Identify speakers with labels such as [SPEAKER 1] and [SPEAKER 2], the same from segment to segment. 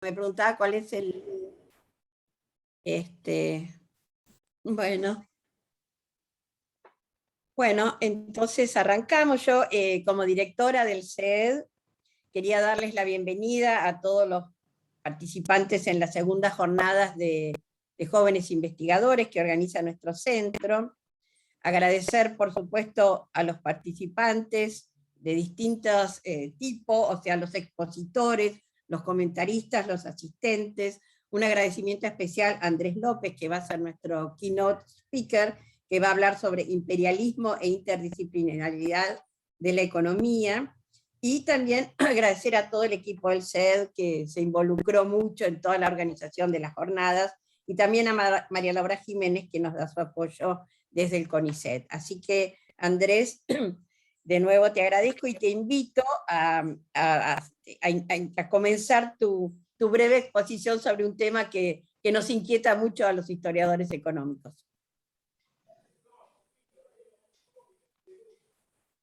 [SPEAKER 1] me preguntaba cuál es el... Bueno, bueno, entonces arrancamos. Yo, como directora del CED, quería darles la bienvenida a todos los participantes en las segundas jornadas de jóvenes investigadores que organiza nuestro centro. Agradecer, por supuesto, a los participantes de distintos tipos, o sea, los expositores, los comentaristas, los asistentes. Un agradecimiento especial a Andrés López, que va a ser nuestro keynote speaker, que va a hablar sobre imperialismo e interdisciplinaridad de la economía. Y también agradecer a todo el equipo del CED, que se involucró mucho en toda la organización de las jornadas, y también a María Laura Jiménez, que nos da su apoyo desde el CONICET. Así que, Andrés, de nuevo te agradezco y te invito a comenzar tu breve exposición sobre un tema que nos inquieta mucho a los historiadores económicos.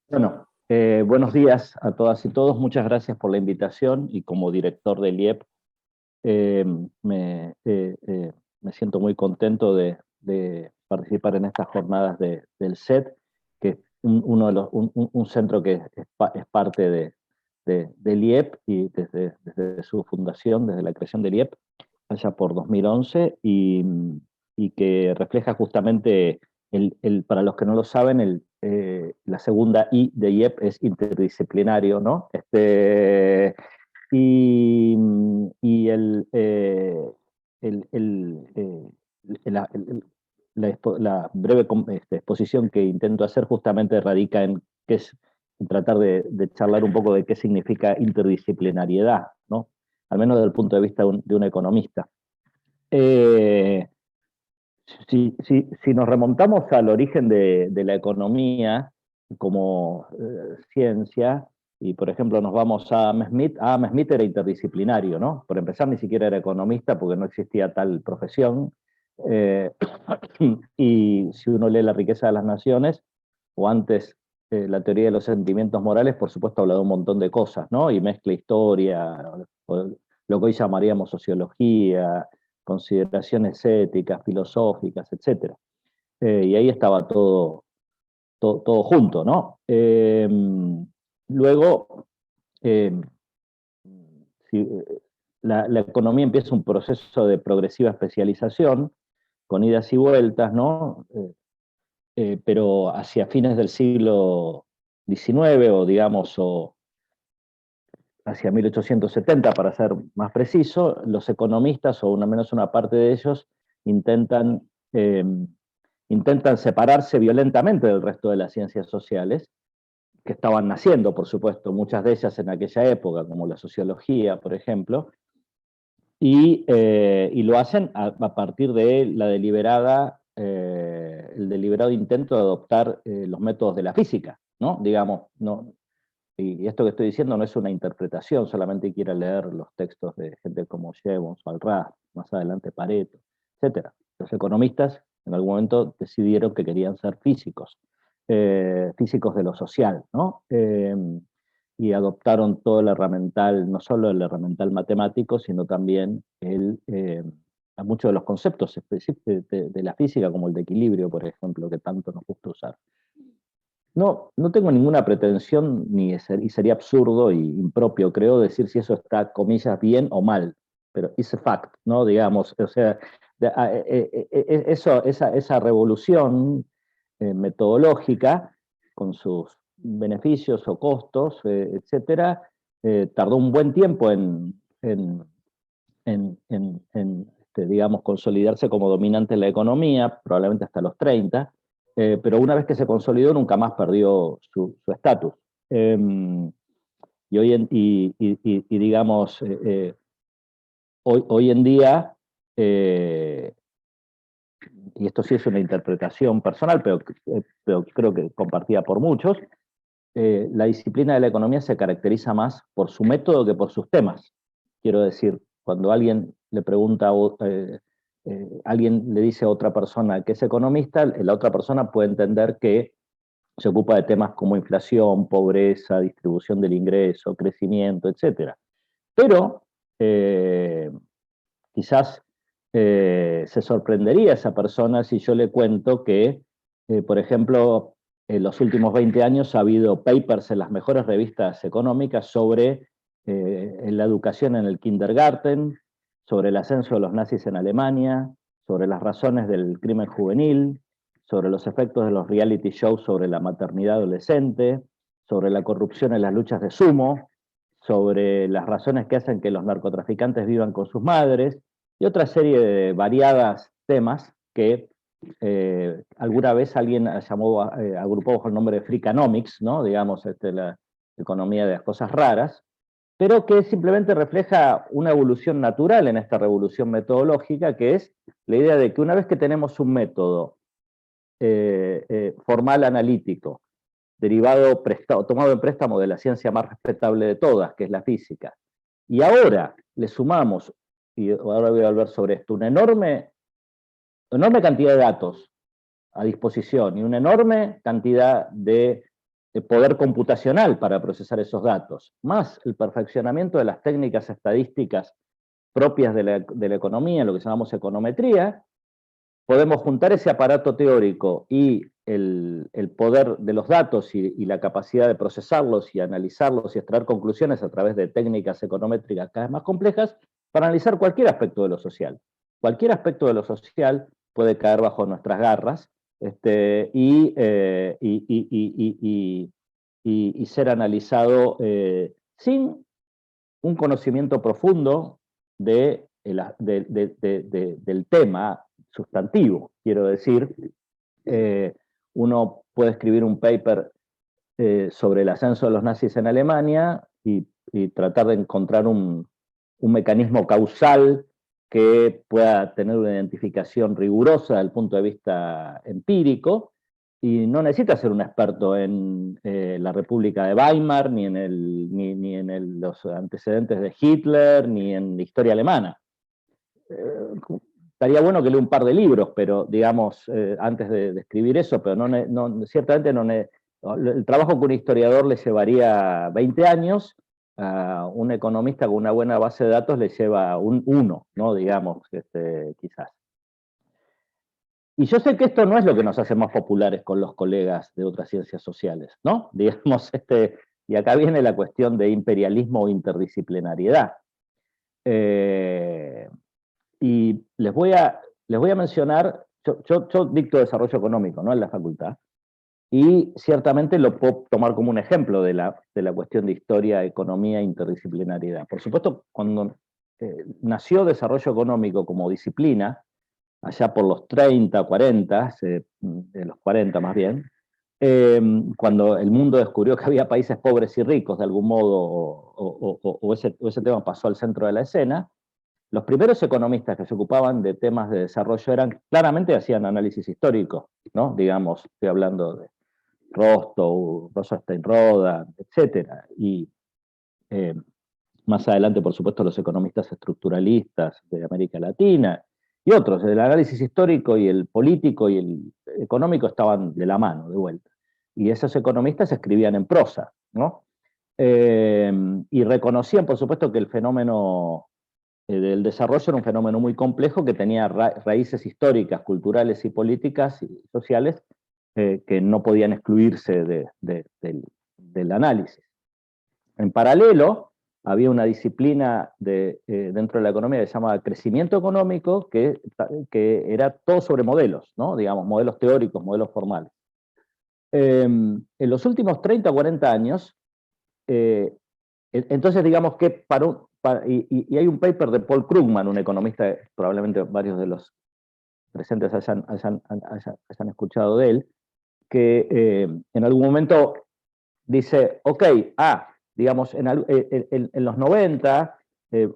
[SPEAKER 2] Bueno, buenos días a todas y todos. Muchas gracias por la invitación, y como director del IEP me siento muy contento de participar en estas jornadas del CED, que es un centro que es parte del IEP, y desde su fundación, desde la creación del IEP, allá por 2011, y que refleja justamente, para los que no lo saben, la segunda I de IEP es interdisciplinario, ¿no? Y la breve exposición que intento hacer justamente radica en tratar de charlar un poco de qué significa interdisciplinariedad, ¿no? Al menos desde el punto de vista de un economista. Si nos remontamos al origen de la economía como ciencia, y por ejemplo nos vamos a Adam Smith era interdisciplinario, ¿no? Por empezar, ni siquiera era economista porque no existía tal profesión. Y si uno lee La riqueza de las naciones, o antes La teoría de los sentimientos morales, por supuesto habla de un montón de cosas, ¿no? Y mezcla historia, lo que hoy llamaríamos sociología, consideraciones éticas, filosóficas, etc. Y ahí estaba todo junto, ¿no? Luego, la economía empieza un proceso de progresiva especialización, con idas y vueltas, ¿no? Pero hacia fines del siglo XIX, o digamos, hacia 1870, para ser más preciso, los economistas, o al menos una parte de ellos, intentan separarse violentamente del resto de las ciencias sociales, que estaban naciendo, por supuesto, muchas de ellas en aquella época, como la sociología, por ejemplo, y lo hacen a partir de el deliberado intento de adoptar los métodos de la física, ¿no? Digamos, no, y esto que estoy diciendo no es una interpretación, solamente quiero leer los textos de gente como Jevons, Walras, más adelante Pareto, etc. Los economistas en algún momento decidieron que querían ser físicos, físicos de lo social, ¿no? Y adoptaron todo el herramental, no solo el herramental matemático, sino también a muchos de los conceptos específicos de la física, como el de equilibrio, por ejemplo, que tanto nos gusta usar. No tengo ninguna pretensión, y sería absurdo e impropio, creo, decir si eso está, comillas, bien o mal, pero it's a fact, ¿no? Digamos, o sea, esa revolución metodológica, con sus beneficios o costos, etcétera, tardó un buen tiempo digamos, consolidarse como dominante en la economía, probablemente hasta los 30, pero una vez que se consolidó nunca más perdió su estatus. Digamos, hoy en día, y esto sí es una interpretación personal, pero creo que compartida por muchos, la disciplina de la economía se caracteriza más por su método que por sus temas. Quiero decir, cuando alguien le pregunta, alguien le dice a otra persona que es economista, la otra persona puede entender que se ocupa de temas como inflación, pobreza, distribución del ingreso, crecimiento, etc. Pero quizás se sorprendería esa persona si yo le cuento que, por ejemplo, en los últimos 20 años ha habido papers en las mejores revistas económicas sobre la educación en el kindergarten, sobre el ascenso de los nazis en Alemania, sobre las razones del crimen juvenil, sobre los efectos de los reality shows sobre la maternidad adolescente, sobre la corrupción en las luchas de sumo, sobre las razones que hacen que los narcotraficantes vivan con sus madres, y otra serie de variadas temas que alguna vez alguien agrupó bajo el nombre de Freakonomics, ¿no? Digamos, la economía de las cosas raras, pero que simplemente refleja una evolución natural en esta revolución metodológica, que es la idea de que una vez que tenemos un método formal analítico, tomado en préstamo de la ciencia más respetable de todas, que es la física, y ahora le sumamos, y ahora voy a hablar sobre esto, una enorme cantidad de datos a disposición y una enorme cantidad de poder computacional para procesar esos datos, más el perfeccionamiento de las técnicas estadísticas propias de la economía, lo que llamamos econometría, podemos juntar ese aparato teórico y el poder de los datos y la capacidad de procesarlos y analizarlos y extraer conclusiones a través de técnicas econométricas cada vez más complejas para analizar cualquier aspecto de lo social. Cualquier aspecto de lo social puede caer bajo nuestras garras y ser analizado sin un conocimiento profundo del tema sustantivo. Quiero decir, uno puede escribir un paper sobre el ascenso de los nazis en Alemania y tratar de encontrar un mecanismo causal que pueda tener una identificación rigurosa desde el punto de vista empírico, y no necesita ser un experto en la República de Weimar, ni en los antecedentes de Hitler, ni en la historia alemana. Estaría bueno que lea un par de libros, pero digamos, antes de escribir eso, pero ciertamente el trabajo con un historiador le llevaría 20 años, a un economista con una buena base de datos le lleva uno, ¿no? Digamos, quizás. Y yo sé que esto no es lo que nos hace más populares con los colegas de otras ciencias sociales, ¿no? Digamos, y acá viene la cuestión de imperialismo o interdisciplinariedad. Y les voy a mencionar, yo dicto desarrollo económico, ¿no? En la facultad, y ciertamente lo puedo tomar como un ejemplo de la cuestión de historia, economía e interdisciplinariedad. Por supuesto, cuando nació desarrollo económico como disciplina, allá por los 30, 40, de los 40 más bien, cuando el mundo descubrió que había países pobres y ricos de algún modo, o ese tema pasó al centro de la escena, los primeros economistas que se ocupaban de temas de desarrollo claramente hacían análisis histórico, ¿no? Digamos, estoy hablando de Rostow, Rosenstein-Rodan, etc. Y más adelante, por supuesto, los economistas estructuralistas de América Latina y otros. El análisis histórico y el político y el económico estaban de la mano, de vuelta. Y esos economistas escribían en prosa, ¿no? Y reconocían, por supuesto, que el fenómeno del desarrollo era un fenómeno muy complejo que tenía raíces históricas, culturales y políticas y sociales que no podían excluirse del análisis. En paralelo, había una disciplina dentro de la economía que se llama crecimiento económico, que era todo sobre modelos, ¿no? Digamos, modelos teóricos, modelos formales. En los últimos 30 o 40 años, entonces digamos que y hay un paper de Paul Krugman, un economista, probablemente varios de los presentes hayan escuchado de él, que en algún momento dice, ok, digamos, en los 90,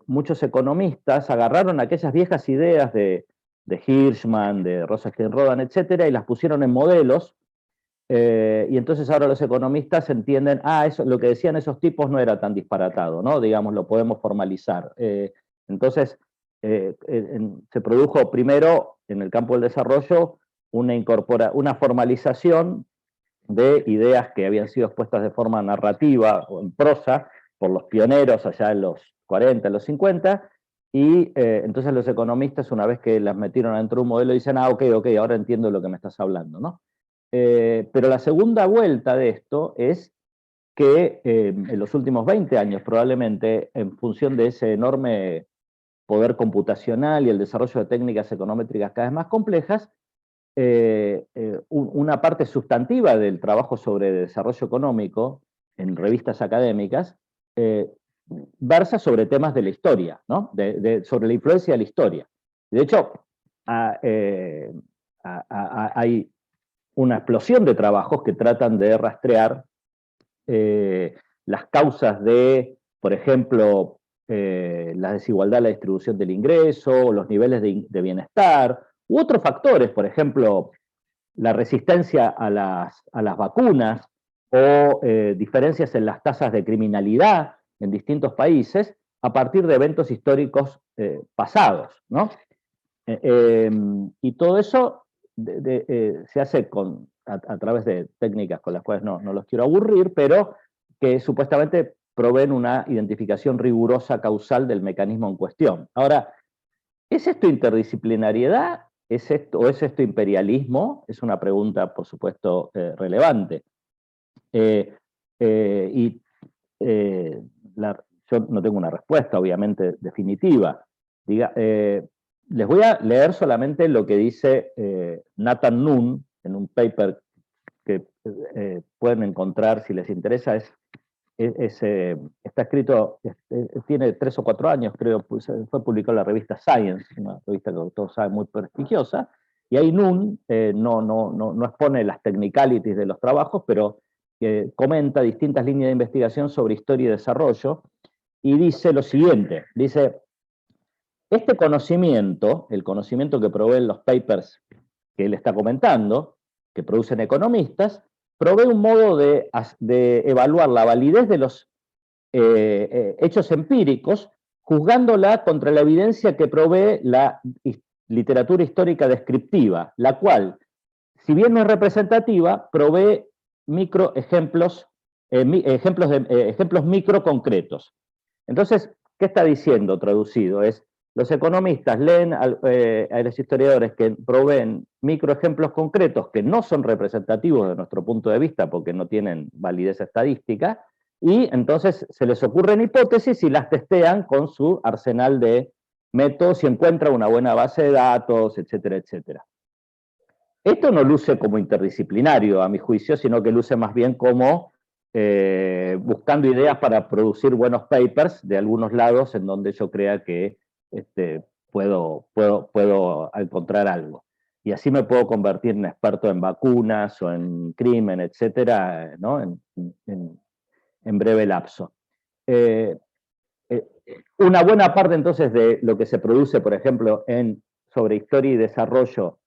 [SPEAKER 2] muchos economistas agarraron aquellas viejas ideas de Hirschman, de Rosenstein-Rodan, etcétera, y las pusieron en modelos, y entonces ahora los economistas entienden, eso, lo que decían esos tipos no era tan disparatado, ¿no? Digamos, lo podemos formalizar. Entonces, se produjo primero, en el campo del desarrollo, una formalización de ideas que habían sido expuestas de forma narrativa o en prosa por los pioneros allá en los 40, los 50, y entonces los economistas, una vez que las metieron dentro de un modelo, dicen, ok, ahora entiendo lo que me estás hablando, ¿no? Pero la segunda vuelta de esto es que en los últimos 20 años probablemente, en función de ese enorme poder computacional y el desarrollo de técnicas econométricas cada vez más complejas, una parte sustantiva del trabajo sobre desarrollo económico en revistas académicas versa sobre temas de la historia, ¿no? Sobre la influencia de la historia. De hecho, hay una explosión de trabajos que tratan de rastrear las causas de, por ejemplo, la desigualdad en la distribución del ingreso, los niveles de bienestar, u otros factores, por ejemplo, la resistencia a las vacunas o diferencias en las tasas de criminalidad en distintos países a partir de eventos históricos pasados, ¿no? Y todo eso se hace a través de técnicas con las cuales no los quiero aburrir, pero que supuestamente proveen una identificación rigurosa causal del mecanismo en cuestión. Ahora, ¿es esto interdisciplinariedad? ¿O es esto imperialismo? Es una pregunta, por supuesto, relevante. Y yo no tengo una respuesta, obviamente, definitiva. Les voy a leer solamente lo que dice Nathan Noon en un paper que pueden encontrar si les interesa. Está escrito, tiene 3 o 4 años, creo, fue publicado en la revista Science, una revista que todos saben muy prestigiosa, y ahí Noon no expone las technicalities de los trabajos, pero comenta distintas líneas de investigación sobre historia y desarrollo, y dice lo siguiente, dice, este conocimiento, el conocimiento que proveen los papers que él está comentando, que producen economistas, provee un modo de evaluar la validez de los hechos empíricos, juzgándola contra la evidencia que provee la literatura histórica descriptiva, la cual, si bien no es representativa, provee ejemplos micro concretos. Entonces, ¿qué está diciendo traducido? Los economistas leen a los historiadores que proveen microejemplos concretos que no son representativos de nuestro punto de vista porque no tienen validez estadística, y entonces se les ocurren hipótesis y las testean con su arsenal de métodos y encuentran una buena base de datos, etcétera, etcétera. Esto no luce como interdisciplinario, a mi juicio, sino que luce más bien como buscando ideas para producir buenos papers de algunos lados en donde yo crea que puedo encontrar algo. Y así me puedo convertir en experto en vacunas o en crimen, etcétera, ¿no? en breve lapso. Una buena parte entonces de lo que se produce, por ejemplo, sobre historia y desarrollo,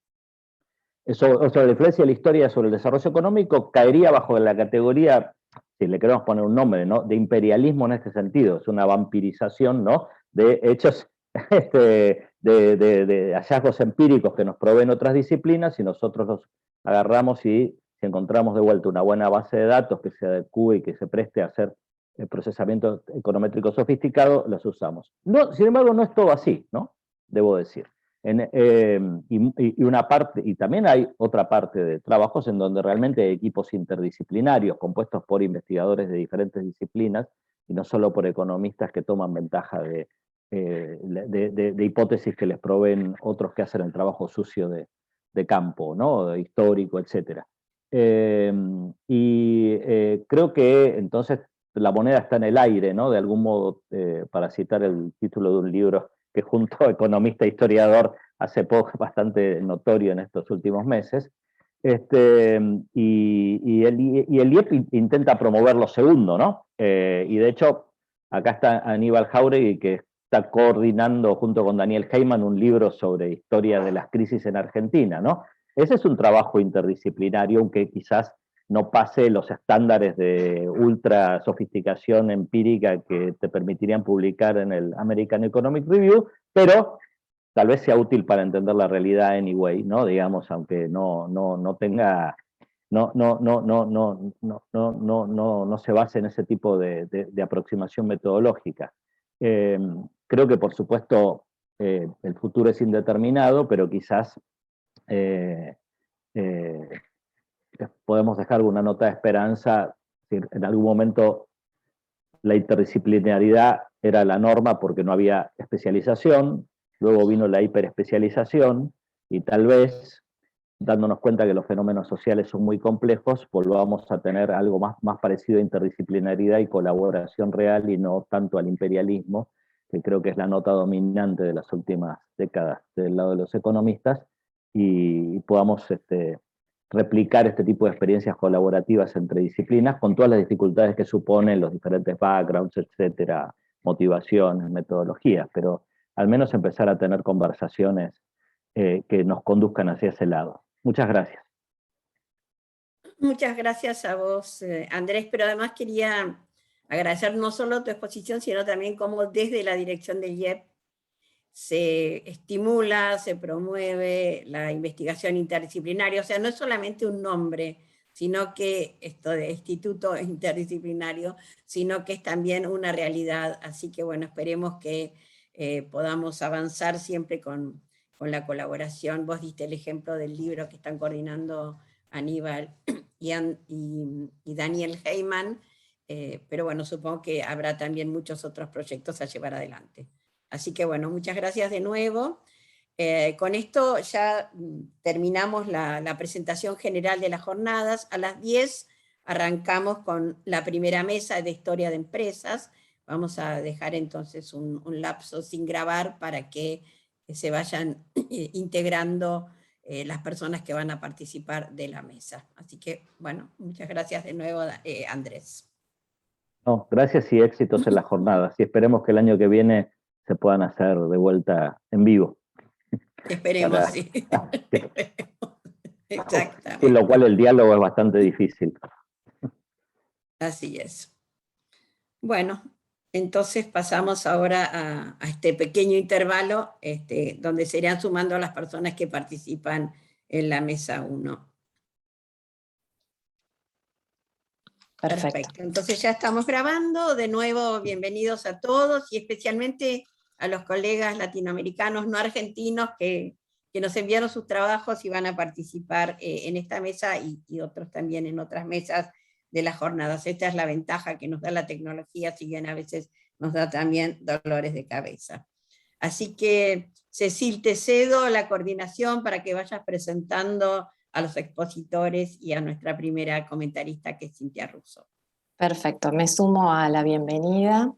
[SPEAKER 2] sobre la influencia de la historia sobre el desarrollo económico, caería bajo la categoría, si le queremos poner un nombre, ¿no?, de imperialismo en este sentido. Es una vampirización, ¿no?, de hechos, de hallazgos empíricos que nos proveen otras disciplinas, y nosotros los agarramos y si encontramos de vuelta una buena base de datos que se adecue y que se preste a hacer el procesamiento econométrico sofisticado, los usamos. No, sin embargo, no es todo así, ¿no?, debo decir. Y también hay otra parte de trabajos en donde realmente hay equipos interdisciplinarios compuestos por investigadores de diferentes disciplinas y no solo por economistas que toman ventaja de hipótesis que les proveen otros que hacen el trabajo sucio de campo, ¿no?, de histórico, etc. Creo que entonces la moneda está en el aire, ¿no?, de algún modo, para citar el título de un libro que junto a economista e historiador hace poco, bastante notorio en estos últimos meses, y el IEP intenta promover lo segundo, ¿no? Y de hecho, acá está Aníbal Jáuregui, que está coordinando junto con Daniel Heyman un libro sobre historia de las crisis en Argentina, ¿no? Ese es un trabajo interdisciplinario, aunque quizás no pase los estándares de ultra sofisticación empírica que te permitirían publicar en el American Economic Review, pero tal vez sea útil para entender la realidad anyway, ¿no? Digamos, aunque no se base en ese tipo de aproximación metodológica. Creo que por supuesto el futuro es indeterminado, pero quizás eh, eh, podemos dejar alguna nota de esperanza. En algún momento la interdisciplinaridad era la norma porque no había especialización, luego vino la hiperespecialización, y tal vez, dándonos cuenta que los fenómenos sociales son muy complejos, volvamos a tener algo más parecido a interdisciplinaridad y colaboración real, y no tanto al imperialismo, que creo que es la nota dominante de las últimas décadas del lado de los economistas, y podamos replicar este tipo de experiencias colaborativas entre disciplinas, con todas las dificultades que suponen los diferentes backgrounds, etcétera, motivaciones, metodologías, pero al menos empezar a tener conversaciones que nos conduzcan hacia ese lado. Muchas gracias.
[SPEAKER 1] Muchas gracias a vos, Andrés, pero además quería agradecer no solo tu exposición, sino también cómo desde la dirección del IEP se estimula, se promueve la investigación interdisciplinaria. O sea, no es solamente un nombre, sino que esto de instituto interdisciplinario, sino que es también una realidad. Así que bueno, esperemos que podamos avanzar siempre con la colaboración. Vos diste el ejemplo del libro que están coordinando Aníbal y Daniel Heyman, pero bueno, supongo que habrá también muchos otros proyectos a llevar adelante. Así que bueno, muchas gracias de nuevo. Con esto ya terminamos la presentación general de las jornadas. A las 10 arrancamos con la primera mesa de historia de empresas. Vamos a dejar entonces un lapso sin grabar para que se vayan integrando las personas que van a participar de la mesa. Así que bueno, muchas gracias de nuevo, Andrés.
[SPEAKER 2] No, gracias y éxitos en las jornadas. Y esperemos que el año que viene se puedan hacer de vuelta en vivo.
[SPEAKER 1] Esperemos, sí. Exactamente.
[SPEAKER 2] Sin lo cual el diálogo es bastante difícil.
[SPEAKER 1] Así es. Bueno, entonces pasamos ahora a este pequeño intervalo donde se irán sumando las personas que participan en la mesa 1. Perfecto. Entonces ya estamos grabando. De nuevo, bienvenidos a todos y especialmente a los colegas latinoamericanos, no argentinos, que nos enviaron sus trabajos y van a participar en esta mesa y otros también en otras mesas de las jornadas. Esta es la ventaja que nos da la tecnología, si bien a veces nos da también dolores de cabeza. Así que, Cecil, te cedo la coordinación para que vayas presentando a los expositores y a nuestra primera comentarista, que es Cintia Russo.
[SPEAKER 3] Perfecto, me sumo a la bienvenida.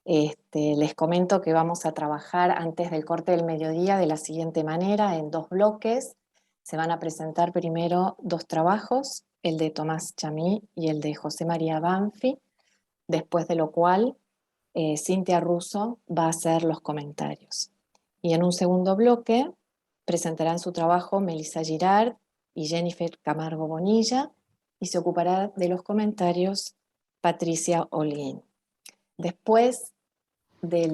[SPEAKER 3] Les comento que vamos a trabajar antes del corte del mediodía de la siguiente manera, en 2 bloques. Se van a presentar primero 2 trabajos, el de Tomás Chamí y el de José María Banfi, después de lo cual Cintia Russo va a hacer los comentarios. Y en un segundo bloque presentarán su trabajo Melissa Girard y Jennifer Camargo Bonilla, y se ocupará de los comentarios Patricia Holguín. Después de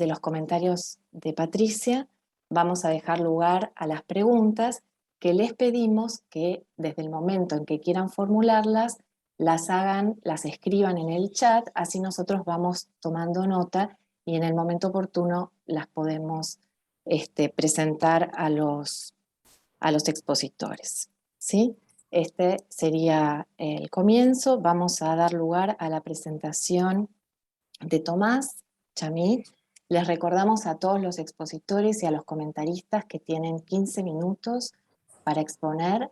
[SPEAKER 3] los comentarios de Patricia, vamos a dejar lugar a las preguntas, que les pedimos que desde el momento en que quieran formularlas, las hagan, las escriban en el chat, así nosotros vamos tomando nota y en el momento oportuno las podemos presentar a los expositores, ¿sí? Este sería el comienzo. Vamos a dar lugar a la presentación de Tomás Chamí. Les recordamos a todos los expositores y a los comentaristas que tienen 15 minutos para exponer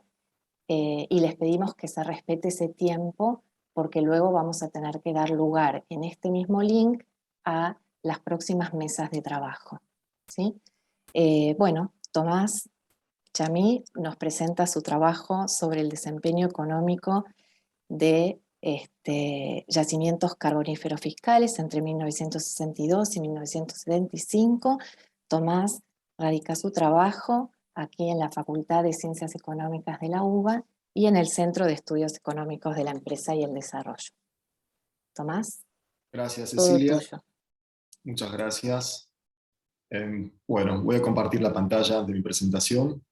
[SPEAKER 3] y les pedimos que se respete ese tiempo, porque luego vamos a tener que dar lugar en este mismo link a las próximas mesas de trabajo, ¿sí? Bueno, Tomás Chamí nos presenta su trabajo sobre el desempeño económico de yacimientos carboníferos fiscales entre 1962 y 1975. Tomás radica su trabajo aquí en la Facultad de Ciencias Económicas de la UBA y en el Centro de Estudios Económicos de la Empresa y el Desarrollo. Tomás.
[SPEAKER 4] Gracias,
[SPEAKER 3] Todo
[SPEAKER 4] Cecilia.
[SPEAKER 3] tuyo.
[SPEAKER 4] Muchas gracias. Bueno, voy a compartir la pantalla de mi presentación.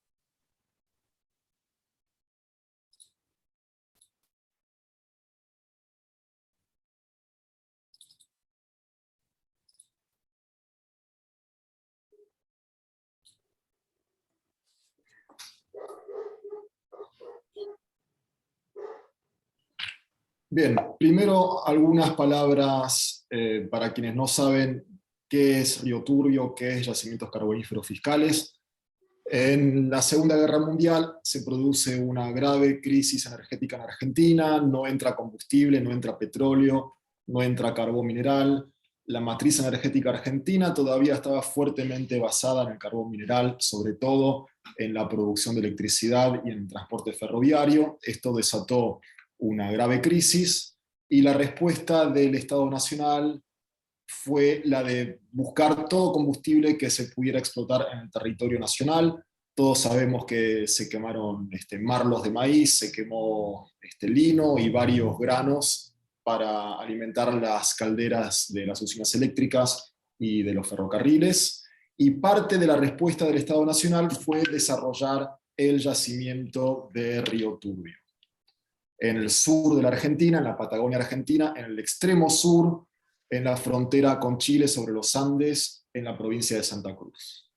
[SPEAKER 4] Bien, primero algunas palabras para quienes no saben qué es Río Turbio, qué es yacimientos carboníferos fiscales. En la Segunda Guerra Mundial se produce una grave crisis energética en Argentina, no entra combustible, no entra petróleo, no entra carbón mineral. La matriz energética argentina todavía estaba fuertemente basada en el carbón mineral, sobre todo en la producción de electricidad y en el transporte ferroviario. Esto desató una grave crisis y la respuesta del Estado Nacional fue la de buscar todo combustible que se pudiera explotar en el territorio nacional. Todos sabemos que se quemaron marlos de maíz, se quemó lino y varios granos para alimentar las calderas de las usinas eléctricas y de los ferrocarriles. Y parte de la respuesta del Estado Nacional fue desarrollar el yacimiento de Río Turbio. En el sur de la Argentina, en la Patagonia Argentina, en el extremo sur, en la frontera con Chile sobre los Andes, en la provincia de Santa Cruz.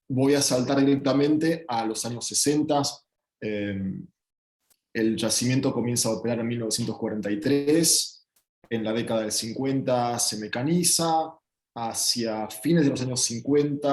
[SPEAKER 4] Voy a saltar directamente a los años 60. El yacimiento comienza a operar en 1943. En la década del 50 se mecaniza. Hacia fines de los años 50